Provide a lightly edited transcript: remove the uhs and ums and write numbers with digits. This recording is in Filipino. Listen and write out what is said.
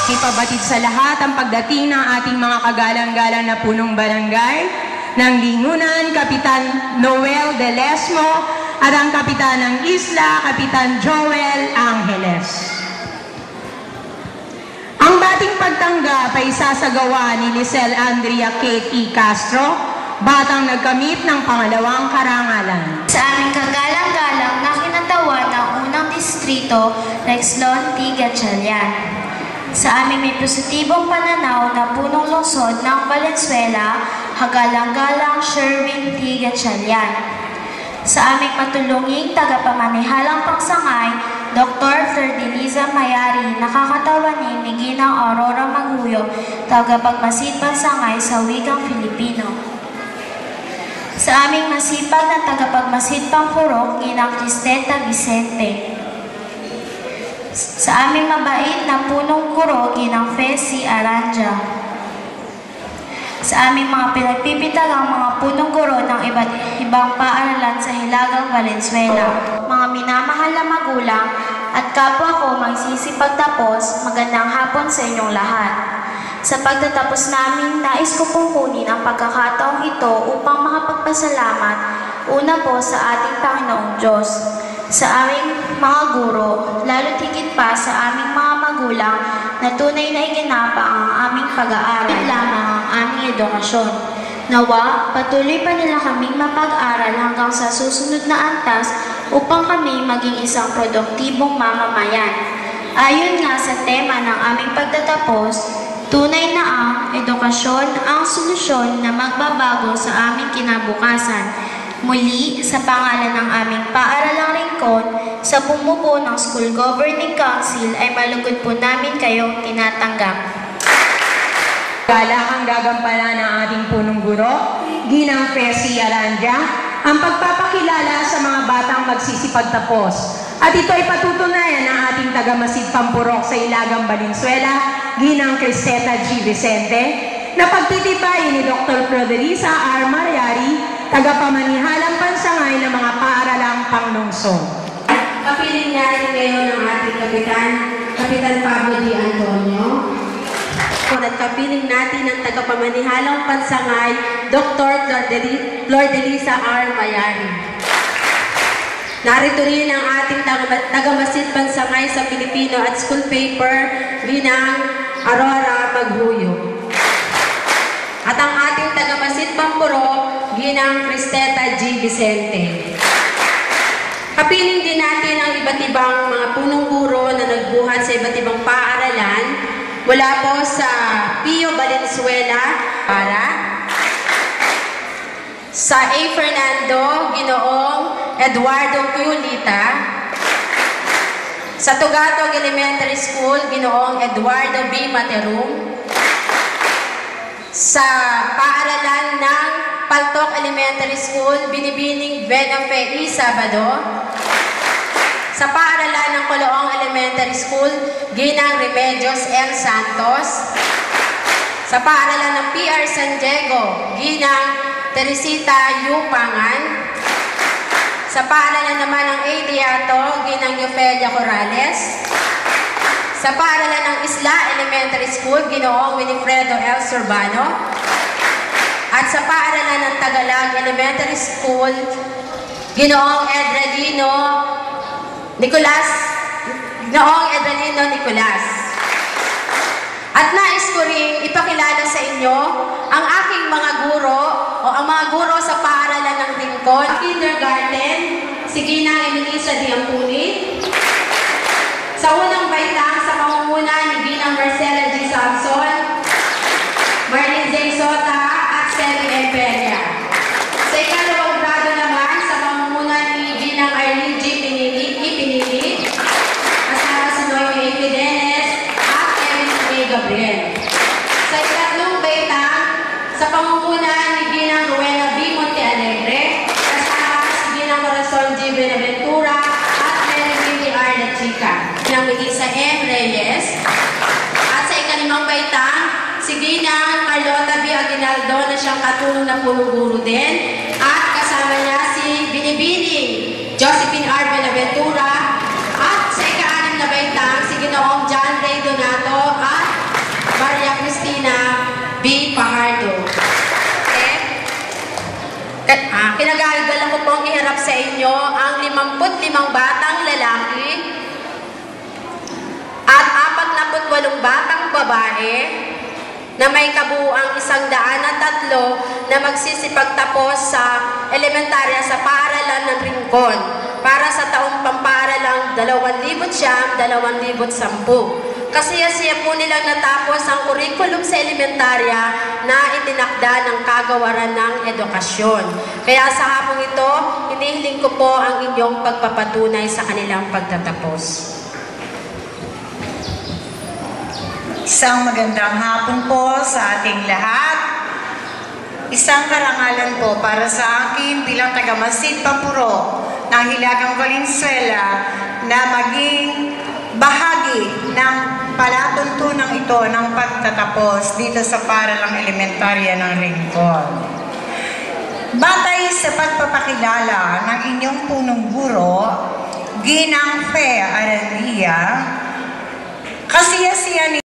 Ipabatid sa lahat ang pagdating ng ating mga kagalang-galang na punong barangay ng Lingunan, Kapitan Noel De Lesmo at ang Kapitan ng Isla, Kapitan Joel Angeles. Ang bating pagtanggap ay isasagawa ni Lisel Andrea Katie Castro, batang nagkamit ng pangalawang karangalan. Sa aming kagalang-galang na kinatawan ng unang distrito, Rexlon T. Gatchalian. Sa aming may positibong pananaw na punong lungsod ng Valenzuela, kagalang-galang Sherwin T. Gatchalian. Sa aming matulunging tagapamanihalang pangsangay, Dr. Ferdeliza Mayari, nakakatawan ni Ginang Aurora Maguyo, tagapagmasid pangsangay sa wikang Filipino. Sa aming masipag na tagapagmasid pangpurok, Ginang Cristeta Vicente. Sa aming mabait na punong guro, Ginang Fesi Aranja. Sa aming mga pinagpipitagang mga punong guro ng iba't ibang paaralan sa Hilagang Valenzuela, mga minamahal na magulang at kapwa ko magsisipagtapos, magandang hapon sa inyong lahat. Sa pagtatapos namin, nais ko pong kunin ang pagkakataong ito upang makapagpasalamat una po sa ating Panginoong Diyos, sa aming mga guro, lalo't higit pa sa aming mga magulang na tunay na iginapang ang aming pag-aaral lamang ang aming edukasyon. Nawa, patuloy pa nila kaming mapag-aral hanggang sa susunod na antas upang kami maging isang produktibong mamamayan. Ayon nga sa tema ng aming pagtatapos, tunay na ang edukasyon ang solusyon na magbabago sa aming kinabukasan. Muli, sa pangalan ng aming paaralang lingkod, sa bumubuo ng School Governing Council ay malugod po namin kayong tinatanggap. Galakang gagampanan ng ating punong guro, Ginang Fesi Aranja, ang pagpapakilala sa mga batang magsisipagtapos. At ito ay patutunayan ng ating tagamasid pampurok sa Ilagang Valenzuela, Ginang Cristeta G. Vicente, na pagtitibayin ni Dr. Ferdeliza R. Mayari, tagapamanihalang pansangay ng mga paaralang panglungsod. Kapiling natin ngayon ang ating Kapitan Pablo D. Antonio. At kapiling natin ang tagapamanihalang pansangay, Dr. Ferdeliza R. Mayari. Narito rin ang ating tagamasid pansangay sa Pilipino at school paper, Ginang Aurora Maguyo. At ang ating tagamasid pampuro, Ginang Cristeta G. Vicente. Kapiling din natin ang iba't ibang mga punong guro na nagbuhat sa iba't ibang paaralan mula po sa Pio Valenzuela, para sa A. Fernando, Ginoong Eduardo Cuyulita, sa Tugatog Elementary School, Ginoong Eduardo B. Materum, sa paaralan ng Paltok Elementary School, Binibining Venafe E. Sabado, sa paaralan ng Coloong Elementary School, Ginang Remedios M. Santos, sa paaralan ng PR San Diego, Ginang Teresita U. Pangan, sa paaralan naman ng Adiato, Ginang Yofelia Corrales, sa paaralan ng Isla Elementary School, Ginoong Winifredo L. Surbano, at sa paaralan ng Tagalog Elementary School, Ginoong Edralino Nicolas. At nais ko rin ipakilala sa inyo ang aking mga guro o ang mga guro sa paaralan ng Lingkod. Kindergarten, si Ginang Emelisa Diampuni. Sa unang baitang sa pamumuno ni Ginang Marcela G. Samson, Marlene J. Sota, at Sally Emperia. Sa ikalawang grado naman sa pamumuno ni Ginang Arlene G. Pinili, kasama si Noemi A. Fidenes at Erin A. Gabriel. Sa ikatlong baitang sa pamumuno ni Ginang Rowena B. Montealegre, kasama si Ginang Corazon G. Benaventura at Mary Billy R. La Chica. Ginang Melissa M. Reyes. At sa ikalimang baitang, si Ginang Carlota B. Aguinaldo na siyang katulong na punong guro din. At kasama niya si Binibining Josephine R. Benaventura. At sa ika-anim na baitang, si Ginoong John Ray Donato at batang lalaki at 48 batang babae na may kabuuang 103 na magsisipagtapos sa elementarya sa paaralan ng Rincon para sa taong pamparalang 2009-2010. Kasiyasiya po nilang natapos ang kurikulum sa elementarya na itinakda ng Kagawaran ng Edukasyon. Kaya sa hapong ito, hinihiling ko po ang inyong pagpapatunay sa kanilang pagtatapos. Isang magandang hapon po sa ating lahat. Isang karangalan po para sa akin bilang taga-Masid Pampurok ng Hilagang Valenzuela na maging bahagi ng palatuntunang ito ng pagtatapos dito sa paaralang elementarya ng Rincon. Batay sa pagpapakilala ng inyong punong guro, Ginang Fe Arandia, kasiyasiya